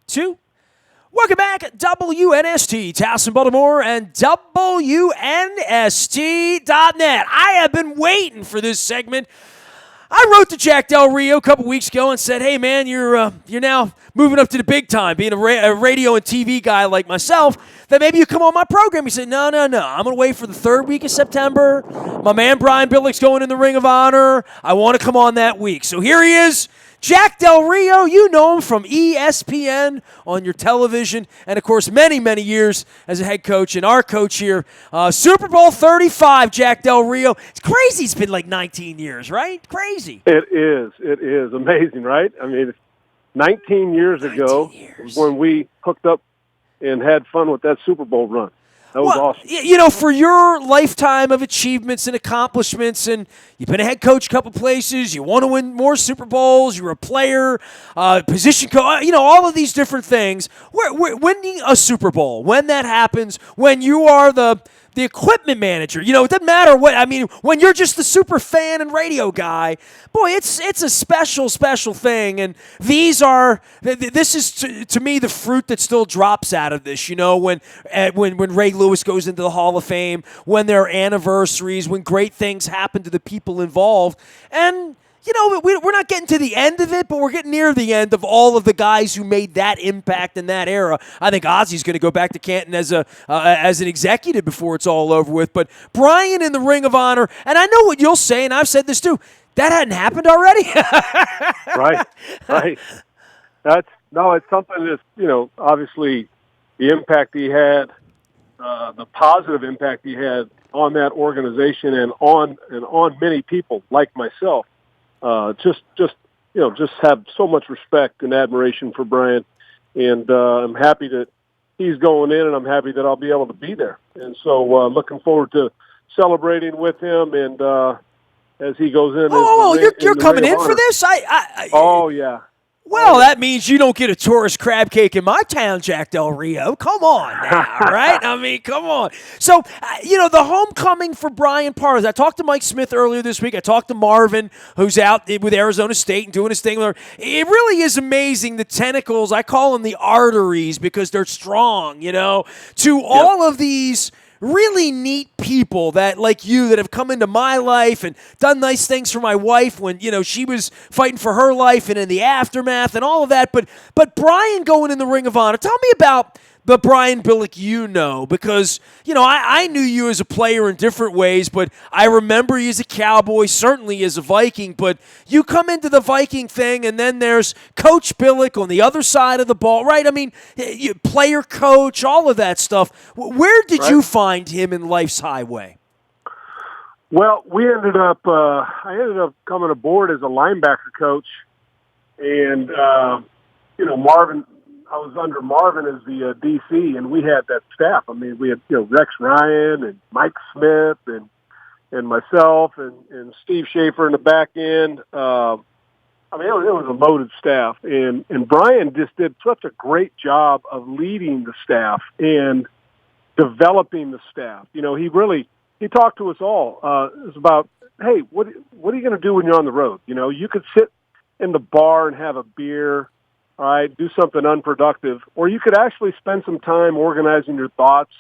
2. Welcome back, WNST, Towson, Baltimore, and WNST.net. I have been waiting for this segment. I wrote to Jack Del Rio a couple weeks ago and said, hey, man, you're now moving up to the big time, being a radio and TV guy like myself, that maybe you come on my program. He said, no. I'm going to wait for the third week of September. My man Brian Billick's going in the Ring of Honor. I want to come on that week. So here he is. Jack Del Rio, you know him from ESPN on your television, and, of course, many, many years as a head coach and our coach here. Super Bowl 35, Jack Del Rio. It's crazy it's been like 19 years, right? Crazy. It is. It is. Amazing, right? I mean, 19 years ago was when we hooked up and had fun with that Super Bowl run. That was awesome. You know, for your lifetime of achievements and accomplishments, and you've been a head coach a couple places, you want to win more Super Bowls, you're a player, position coach, all of these different things. Winning a Super Bowl, when that happens, when you are the equipment manager, it doesn't matter when you're just the super fan and radio guy, boy, it's a special thing. And this is to me the fruit that still drops out of this, when Ray Lewis goes into the Hall of Fame, when there are anniversaries, when great things happen to the people involved. And we're not getting to the end of it, but we're getting near the end of all of the guys who made that impact in that era. I think Ozzy's going to go back to Canton as an executive before it's all over with. But Brian in the Ring of Honor, and I know what you'll say, and I've said this too, that hadn't happened already? Right. It's something that's, obviously the impact he had, the positive impact he had on that organization and on many people like myself. Just have so much respect and admiration for Brian, and I'm happy that he's going in, and I'm happy that I'll be able to be there. And so, looking forward to celebrating with him, and as he goes in. You're coming in for this? Oh yeah. Well, that means you don't get a tourist crab cake in my town, Jack Del Rio. Come on now, right? I mean, come on. So, the homecoming for Brian Parles. I talked to Mike Smith earlier this week. I talked to Marvin, who's out with Arizona State and doing his thing. It really is amazing, the tentacles. I call them the arteries because they're strong, to all of these really neat people that, like you, that have come into my life and done nice things for my wife when, she was fighting for her life and in the aftermath and all of that. But Brian going in the Ring of Honor, tell me about the Brian Billick because, I knew you as a player in different ways, but I remember you as a Cowboy, certainly as a Viking, but you come into the Viking thing, and then there's Coach Billick on the other side of the ball, right? I mean, player coach, all of that stuff. Where did you find him in life's highway? Well, I ended up coming aboard as a linebacker coach, and, Marvin, I was under Marvin as the DC, and we had that staff. I mean, we had Rex Ryan and Mike Smith and myself and Steve Schaefer in the back end. It was a loaded staff, and Brian just did such a great job of leading the staff and developing the staff. He talked to us all. It was about, hey, what are you going to do when you're on the road? You could sit in the bar and have a beer. All right, do something unproductive, or you could actually spend some time organizing your thoughts,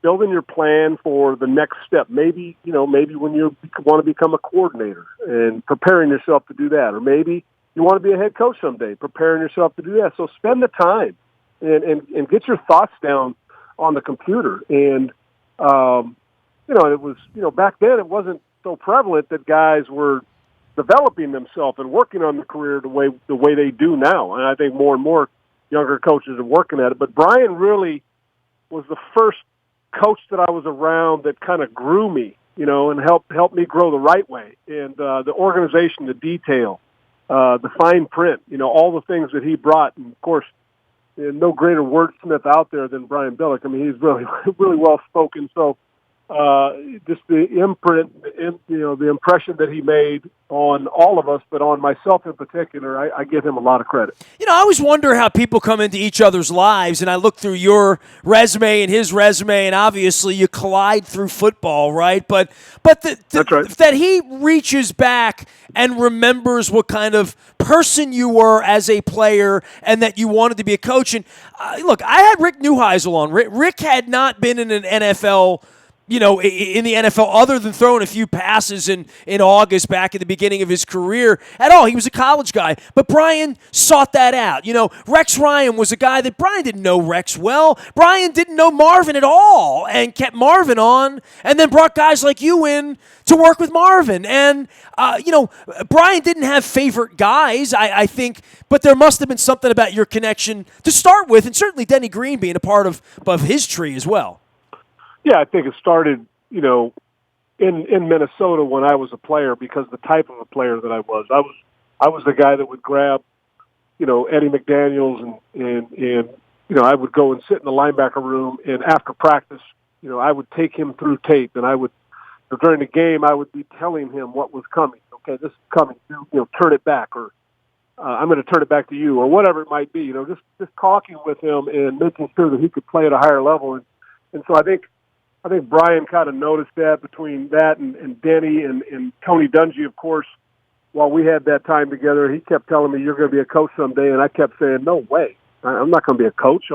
building your plan for the next step. Maybe when you want to become a coordinator and preparing yourself to do that, or maybe you want to be a head coach someday, preparing yourself to do that. So spend the time and get your thoughts down on the computer. And it was back then it wasn't so prevalent that guys were developing themselves and working on the career the way they do now. And I think more and more younger coaches are working at it. But Brian really was the first coach that I was around that kind of grew me, and helped me grow the right way. And the organization, the detail, the fine print, all the things that he brought. And, of course, no greater wordsmith out there than Brian Billick. I mean, he's really, really well-spoken. So just the imprint, the impression that he made on all of us, but on myself in particular, I give him a lot of credit. I always wonder how people come into each other's lives, and I look through your resume and his resume, and obviously you collide through football, right? But That's right. that he reaches back and remembers what kind of person you were as a player and that you wanted to be a coach. And look, I had Rick Neuheisel on. Rick had not been in an NFL in the NFL, other than throwing a few passes in August back at the beginning of his career at all. He was a college guy. But Brian sought that out. Rex Ryan was a guy that Brian didn't know Rex well. Brian didn't know Marvin at all and kept Marvin on and then brought guys like you in to work with Marvin. And, Brian didn't have favorite guys, I think, but there must have been something about your connection to start with, and certainly Denny Green being a part of his tree as well. Yeah, I think it started, in Minnesota when I was a player, because the type of a player that I was the guy that would grab, Eddie McDaniels and I would go and sit in the linebacker room, and after practice, I would take him through tape, and during the game, I would be telling him what was coming. Okay, this is coming. Turn it back, or I'm going to turn it back to you, or whatever it might be. Just talking with him and making sure that he could play at a higher level, and so I think Brian kind of noticed that between that and Denny and Tony Dungy, of course. While we had that time together, he kept telling me, "You're going to be a coach someday," and I kept saying, "No way, I'm not going to be a coach.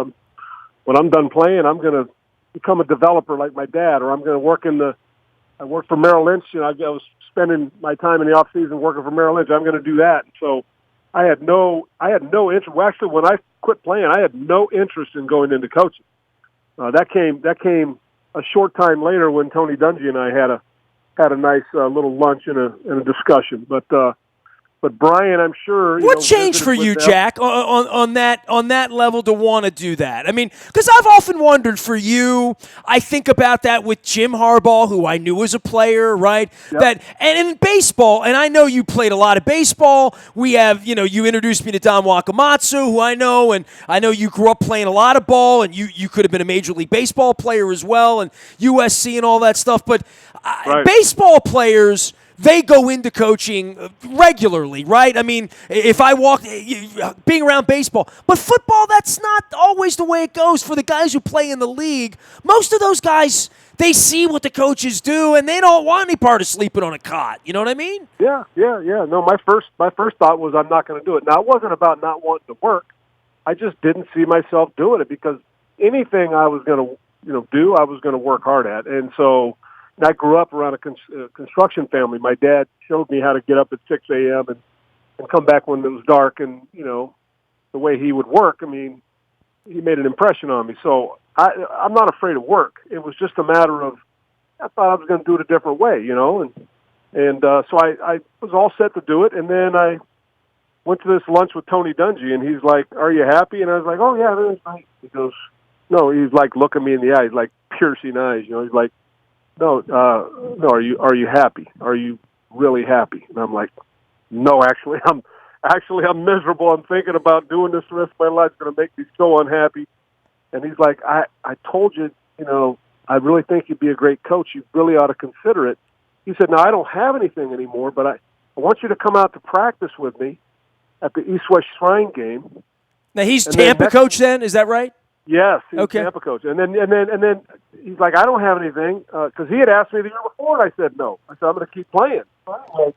When I'm done playing, I'm going to become a developer like my dad, or I'm going to work I worked for Merrill Lynch, and I was spending my time in the off season working for Merrill Lynch. I'm going to do that." So I had no interest. Well, actually, when I quit playing, I had no interest in going into coaching. That came a short time later when Tony Dungy and I had a nice little lunch and a discussion. But Brian, I'm sure. What changed for you, Jack, on that level to want to do that? I mean, because I've often wondered for you. I think about that with Jim Harbaugh, who I knew was a player, right? Yep. And in baseball, and I know you played a lot of baseball. We have, you introduced me to Don Wakamatsu, who I know, and I know you grew up playing a lot of ball, and you could have been a Major League Baseball player as well, and USC and all that stuff. But right. Baseball players, they go into coaching regularly, right? I mean, if I walk, being around baseball. But football, that's not always the way it goes. For the guys who play in the league, most of those guys, they see what the coaches do, and they don't want any part of sleeping on a cot. You know what I mean? Yeah. No, my first thought was I'm not going to do it. Now, it wasn't about not wanting to work. I just didn't see myself doing it, because anything I was going to do, I was going to work hard at. And so I grew up around a construction family. My dad showed me how to get up at 6 a.m. and come back when it was dark, and, the way he would work, I mean, he made an impression on me. So I'm not afraid of work. It was just a matter of, I thought I was going to do it a different way, and so I was all set to do it. And then I went to this lunch with Tony Dungy, and he's like, "Are you happy?" And I was like, "Oh, yeah, everything's nice." He goes, "No," he's like looking me in the eye, he's like piercing eyes, he's like, No, are you happy? Are you really happy? And I'm like, no, actually, I'm miserable. I'm thinking about doing this the rest of my life. It's going to make me so unhappy. And he's like, I told you, I really think you'd be a great coach. You really ought to consider it. He said, "Now, I don't have anything anymore, but I want you to come out to practice with me at the East-West Shrine game." Now, he's Tampa coach then, is that right? Yes, he's okay. Tampa coach. And then he's like, "I don't have anything," because he had asked me the year before, and I said no. I said, "I'm going to keep playing." So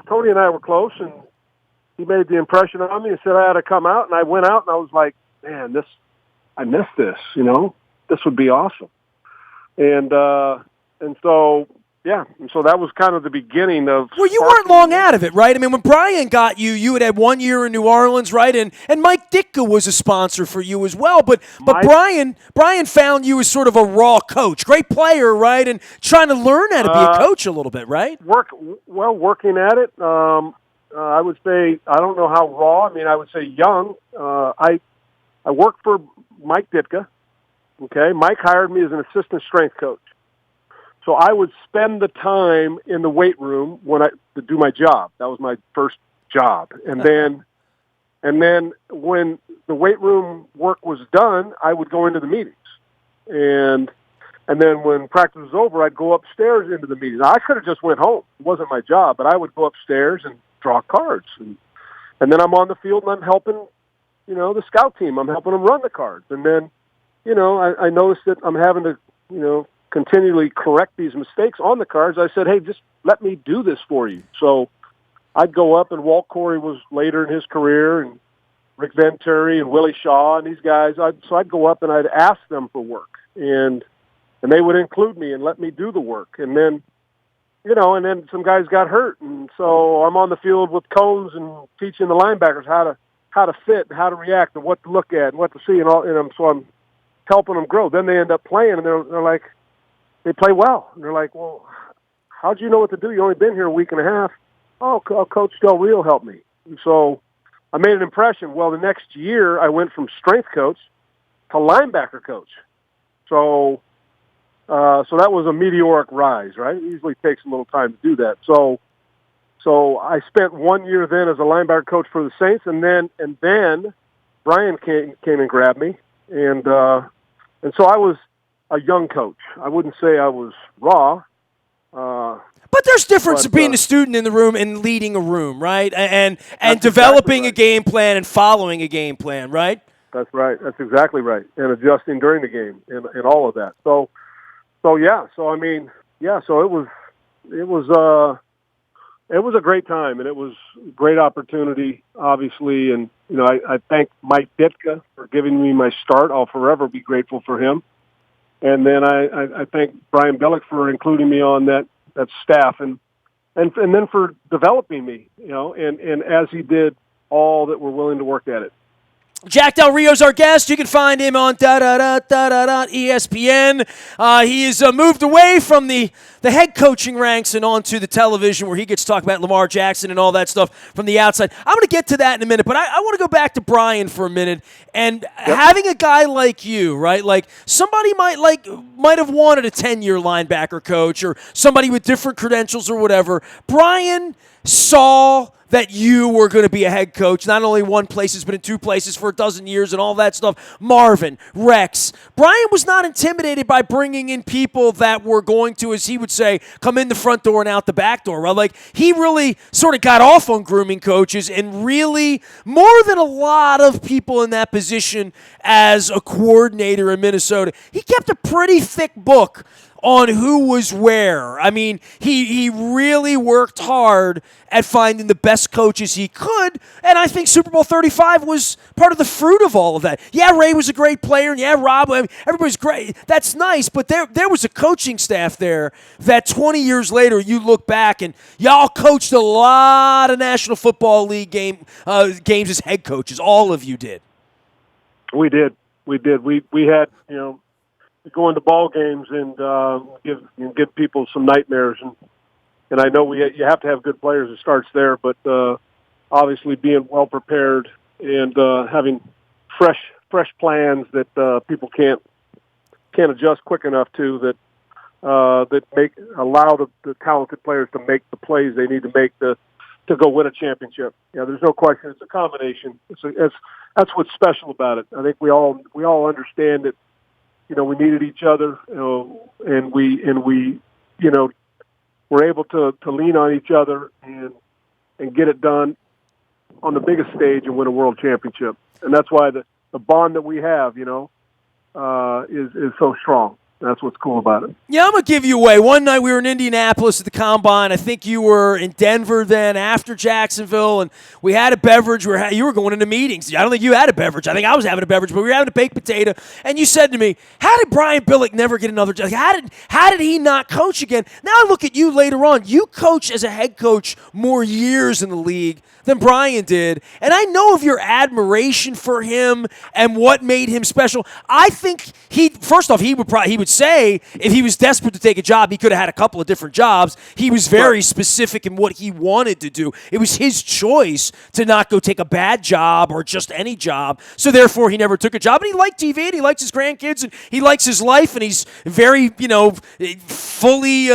Tony and I were close, and he made the impression on me and said I had to come out, and I went out, and I was like, "Man, I missed this. This would be awesome." And so. Yeah, and so that was kind of the beginning of... Well, you weren't long out of it, right? I mean, when Brian got you, you had 1 year in New Orleans, right? And Mike Ditka was a sponsor for you as well. But Brian found you as sort of a raw coach. Great player, right? And trying to learn how to be a coach a little bit, right? Working at it. I would say, I don't know how raw. I mean, I would say young. I worked for Mike Ditka. Okay, Mike hired me as an assistant strength coach. So I would spend the time in the weight room to do my job. That was my first job. And then when the weight room work was done, I would go into the meetings. And then when practice was over, I'd go upstairs into the meeting. Now, I could have just went home. It wasn't my job, but I would go upstairs and draw cards. And then I'm on the field and I'm helping, the scout team. I'm helping them run the cards. And then, I noticed that I'm having to, continually correct these mistakes on the cards. I said, hey, just let me do this for you. So I'd go up, and Walt Corey was later in his career, and Rick Venturi and Willie Shaw and these guys. So I'd go up and I'd ask them for work. And they would include me and let me do the work. And then, and then some guys got hurt. And so I'm on the field with cones and teaching the linebackers how to fit and how to react and what to look at and what to see. So I'm helping them grow. Then they end up playing, and they're like, they play well. And they're like, well, how'd you know what to do? You only been here a week and a half. Oh, Coach Del Rio helped me. And so I made an impression. Well, the next year I went from strength coach to linebacker coach. So that was a meteoric rise, right? It usually takes a little time to do that. So I spent 1 year then as a linebacker coach for the Saints, and then Brian came and grabbed me, and so I was a young coach. I wouldn't say I was raw. But there's difference being a student in the room and leading a room, right? And developing a game plan and following a game plan, right? That's right. That's exactly right. And adjusting during the game and all of that. So yeah. So I mean, yeah. So it was a great time, and it was a great opportunity, obviously. And I thank Mike Ditka for giving me my start. I'll forever be grateful for him. And then I thank Brian Billick for including me on that staff, and then for developing me, and as he did, all that were willing to work at it. Jack Del Rio's our guest. You can find him on ESPN. He has moved away from the head coaching ranks and onto the television, where he gets to talk about Lamar Jackson and all that stuff from the outside. I'm going to get to that in a minute, but I want to go back to Brian for a minute. And having a guy like you, right? Like somebody might have wanted a 10-year linebacker coach, or somebody with different credentials or whatever. Brian saw that you were going to be a head coach, not only one places, but in two places for a dozen years and all that stuff. Marvin, Rex. Brian was not intimidated by bringing in people that were going to, as he would say, come in the front door and out the back door. Right? Like, he really sort of got off on grooming coaches, and really, more than a lot of people in that position as a coordinator in Minnesota, he kept a pretty thick book on who was where. I mean, he really worked hard at finding the best coaches he could, and I think Super Bowl 35 was part of the fruit of all of that. Yeah, Ray was a great player, and yeah, Rob, I mean, everybody's great. That's nice, but there was a coaching staff there that 20 years later you look back and y'all coached a lot of National Football League games as head coaches. All of you did. We did. We had, go into ball games and give people some nightmares, and I know you have to have good players. It starts there, but obviously being well prepared and having fresh plans that people can't adjust quick enough to, that allow the talented players to make the plays they need to make to go win a championship. Yeah, there's no question. It's a combination. That's what's special about it. I think we all understand that. We needed each other, and we were able to lean on each other and get it done on the biggest stage and win a world championship. And that's why the bond that we have, is so strong. That's what's cool about it. Yeah, I'm going to give you away. One night we were in Indianapolis at the Combine. I think you were in Denver then after Jacksonville, and we had a beverage. You were going into meetings. I don't think you had a beverage. I think I was having a beverage, but we were having a baked potato. And you said to me, how did Brian Billick never get another job? How did he not coach again? Now I look at you later on. You coached as a head coach more years in the league than Brian did. And I know of your admiration for him and what made him special. I think he would would say if he was desperate to take a job, he could have had a couple of different jobs. He was very specific in what he wanted to do. It was his choice to not go take a bad job or just any job. So therefore, he never took a job. And he liked TV, and he likes his grandkids, and he likes his life, and he's very, fully,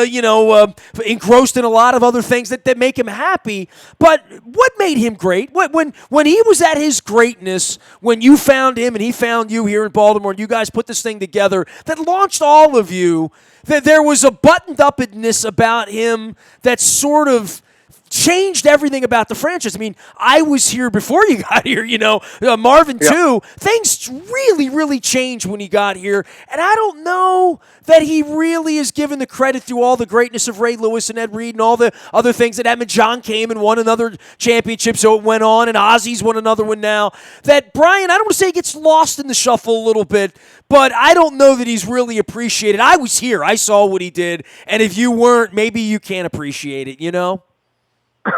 engrossed in a lot of other things that make him happy. But what made him great? When he was at his greatness, when you found him and he found you here in Baltimore, and you guys put this thing together that launched all of you, that there was a buttoned-upness about him that sort of changed everything about the franchise. I mean, I was here before you got here, Marvin too. Things really, really changed when he got here, and I don't know that he really is given the credit through all the greatness of Ray Lewis and Ed Reed and all the other things that happened. John came and won another championship, so it went on, and Ozzy's won another one now. That Brian, I don't want to say he gets lost in the shuffle a little bit, but I don't know that he's really appreciated. I was here. I saw what he did, and if you weren't, maybe you can't appreciate it,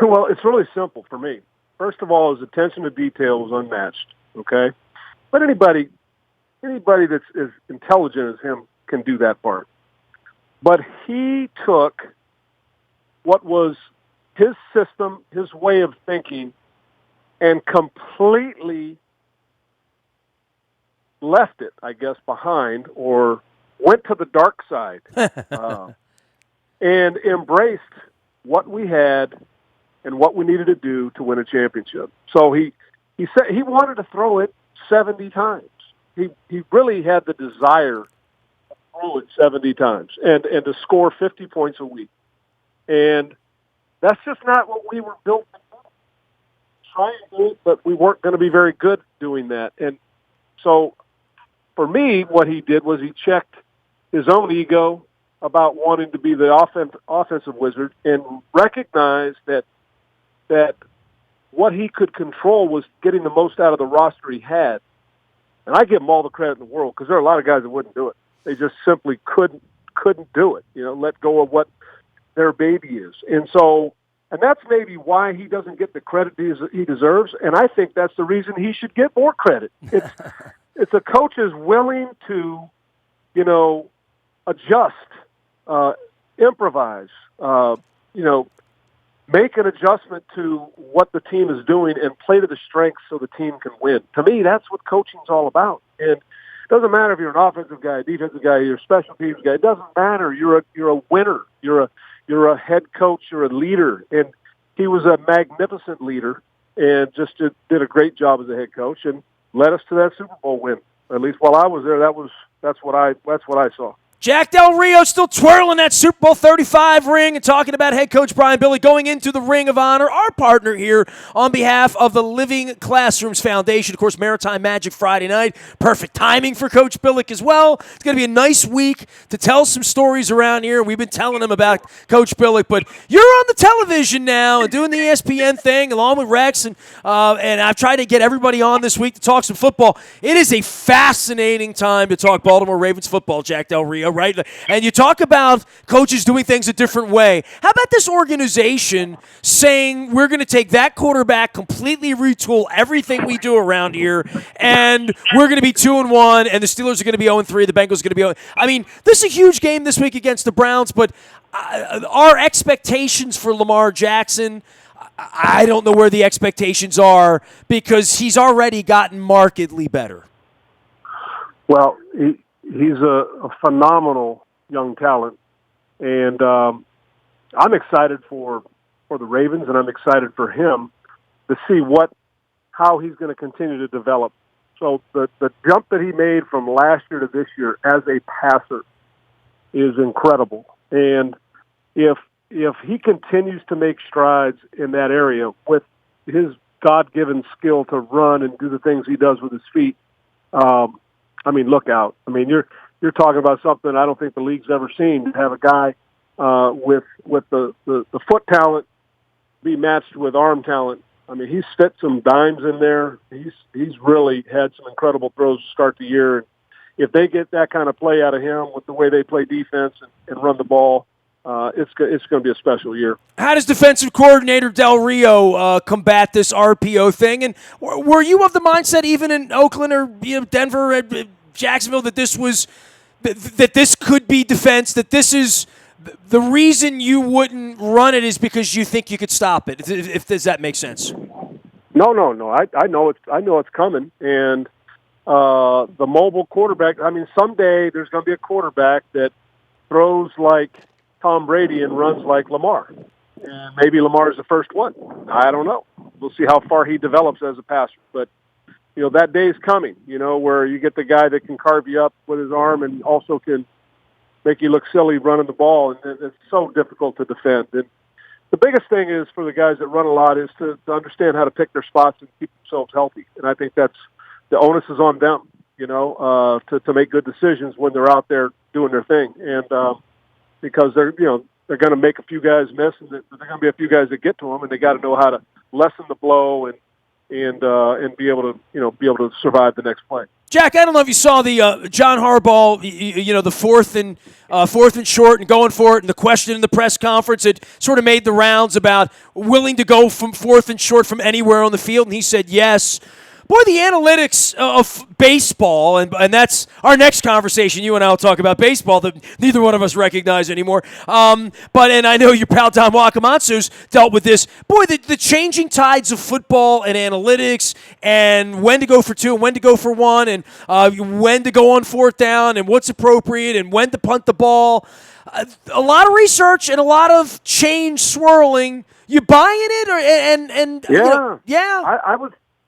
Well, it's really simple for me. First of all, his attention to detail was unmatched, okay? But anybody that's as intelligent as him can do that part. But he took what was his system, his way of thinking, and completely left it, I guess, behind, or went to the dark side and embraced what we had and what we needed to do to win a championship. So he said he wanted to throw it 70 times. He really had the desire to throw it 70 times and to score 50 points a week. And that's just not what we were built to do. Try and do it, but we weren't going to be very good doing that. And so for me, what he did was he checked his own ego about wanting to be the offensive wizard and recognized that what he could control was getting the most out of the roster he had. And I give him all the credit in the world because there are a lot of guys that wouldn't do it. They just simply couldn't do it, let go of what their baby is. And that's maybe why he doesn't get the credit he deserves, and I think that's the reason he should get more credit. It's a coach is willing to, adjust, improvise, make an adjustment to what the team is doing and play to the strengths so the team can win. To me, that's what coaching's all about. And it doesn't matter if you're an offensive guy, a defensive guy, you're a special teams guy. It doesn't matter. You're a winner. You're a head coach. You're a leader. And he was a magnificent leader and just did a great job as a head coach and led us to that Super Bowl win. At least while I was there, that's what I saw. Jack Del Rio still twirling that Super Bowl 35 ring and talking about head coach Brian Billick going into the Ring of Honor, our partner here on behalf of the Living Classrooms Foundation. Of course, Maritime Magic Friday night. Perfect timing for Coach Billick as well. It's going to be a nice week to tell some stories around here. We've been telling them about Coach Billick, but you're on the television now and doing the ESPN thing along with Rex, and I've tried to get everybody on this week to talk some football. It is a fascinating time to talk Baltimore Ravens football, Jack Del Rio. Right? And you talk about coaches doing things a different way. How about this organization saying we're going to take that quarterback, completely retool everything we do around here, and we're going to be 2-1, and the Steelers are going to be 0-3, the Bengals are going to be 0. I mean, this is a huge game this week against the Browns, but our expectations for Lamar Jackson, I don't know where the expectations are because he's already gotten markedly better. Well, he's a phenomenal young talent, and I'm excited for the Ravens, and I'm excited for him to see how he's going to continue to develop. So the jump that he made from last year to this year as a passer is incredible, and if he continues to make strides in that area with his God-given skill to run and do the things he does with his feet, look out. You're talking about something I don't think the league's ever seen. To have a guy with the foot talent be matched with arm talent. He's fit some dimes in there. He's really had some incredible throws to start the year. And if they get that kind of play out of him with the way they play defense and run the ball, it's going to be a special year. How does defensive coordinator Del Rio combat this RPO thing? And were you of the mindset, even in Oakland or Denver, Jacksonville, that this was that this could be defense, that this is the reason you wouldn't run it is because you think you could stop it. If does that make sense? No. I know it's coming, and the mobile quarterback. I mean, someday there's going to be a quarterback that throws like Tom Brady and runs like Lamar, and maybe Lamar is the first one. I don't know. We'll see how far he develops as a passer, but that day is coming. Where you get the guy that can carve you up with his arm and also can make you look silly running the ball, and it's so difficult to defend. And the biggest thing is for the guys that run a lot is to understand how to pick their spots and keep themselves healthy. And I think that's the onus is on them, to make good decisions when they're out there doing their thing. And because they're going to make a few guys miss, and there's going to be a few guys that get to them, and they got to know how to lessen the blow and be able to survive the next play. Jack, I don't know if you saw the John Harbaugh, the fourth and short and going for it, and the question in the press conference. It sort of made the rounds about willing to go from fourth and short from anywhere on the field, and he said yes. Boy, the analytics of baseball, and that's our next conversation. You and I will talk about baseball that neither one of us recognize anymore. And I know your pal Don Wakamatsu's dealt with this. Boy, the changing tides of football and analytics, and when to go for two and when to go for one, and when to go on fourth down and what's appropriate and when to punt the ball. A lot of research and a lot of change swirling. You buying it, Yeah.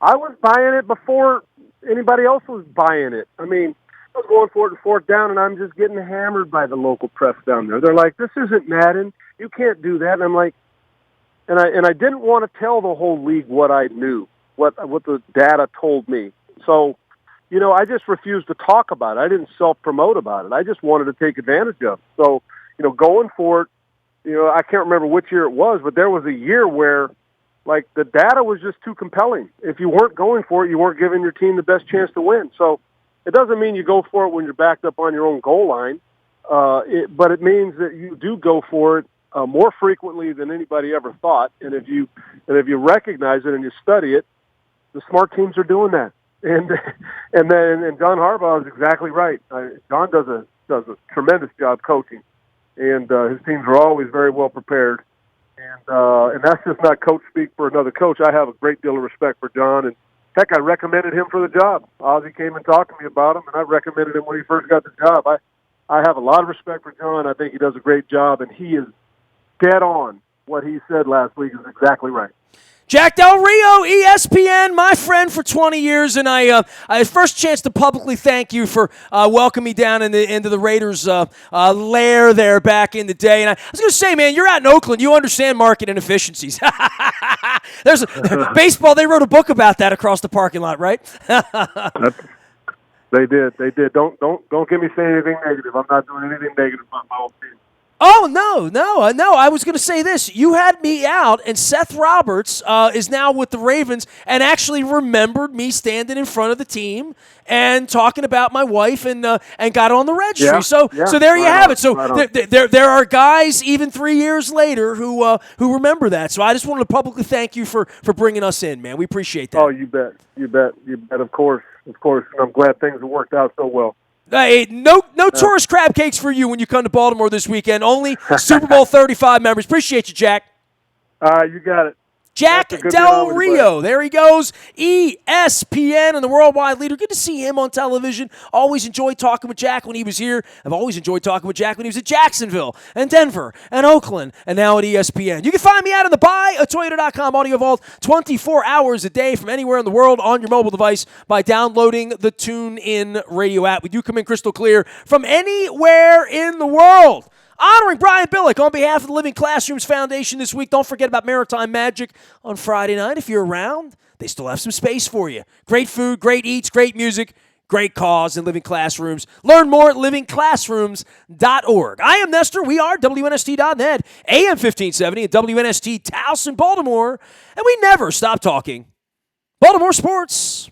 I was buying it before anybody else was buying it. I mean, I was going for it and fourth down, and I'm just getting hammered by the local press down there. They're like, "This isn't Madden. You can't do that." And I'm like, and I didn't want to tell the whole league what I knew, what the data told me. So, I just refused to talk about it. I didn't self-promote about it. I just wanted to take advantage of it. So, going for it, I can't remember which year it was, but there was a year where the data was just too compelling. If you weren't going for it, you weren't giving your team the best chance to win. So it doesn't mean you go for it when you're backed up on your own goal line, but it means that you do go for it more frequently than anybody ever thought. And if you recognize it and you study it, the smart teams are doing that. And John Harbaugh is exactly right. John does a tremendous job coaching, and his teams are always very well prepared. And that's just not coach speak for another coach. I have a great deal of respect for John, and heck, I recommended him for the job. Ozzie came and talked to me about him, and I recommended him when he first got the job. I have a lot of respect for John. I think he does a great job, and he is dead on. What he said last week is exactly right. Jack Del Rio, ESPN, my friend for 20 years, and I had first chance to publicly thank you for welcoming me down into the Raiders' lair there back in the day. And I was going to say, man, you're out in Oakland. You understand market inefficiencies. There's baseball. They wrote a book about that across the parking lot, right? They did. Don't get me saying anything negative. I'm not doing anything negative about my own team. Oh, no. I was going to say this. You had me out, and Seth Roberts is now with the Ravens and actually remembered me standing in front of the team and talking about my wife and got on the registry. Yeah, so there you have it. So there are guys even 3 years later who remember that. So I just wanted to publicly thank you for bringing us in, man. We appreciate that. Oh, you bet. Of course. And I'm glad things have worked out so well. Hey, no tourist crab cakes for you when you come to Baltimore this weekend. Only Super Bowl 35 members. Appreciate you, Jack. You got it. Jack Del Rio. There he goes. ESPN and the worldwide leader. Good to see him on television. Always enjoyed talking with Jack when he was here. I've always enjoyed talking with Jack when he was at Jacksonville and Denver and Oakland and now at ESPN. You can find me out on the buyatoyota.com audio vault 24 hours a day from anywhere in the world on your mobile device by downloading the TuneIn radio app. We do come in crystal clear from anywhere in the world. Honoring Brian Billick on behalf of the Living Classrooms Foundation this week. Don't forget about Maritime Magic on Friday night. If you're around, they still have some space for you. Great food, great eats, great music, great cause in Living Classrooms. Learn more at livingclassrooms.org. I am Nestor. We are WNST.net, AM 1570 at WNST Towson, Baltimore. And we never stop talking Baltimore sports.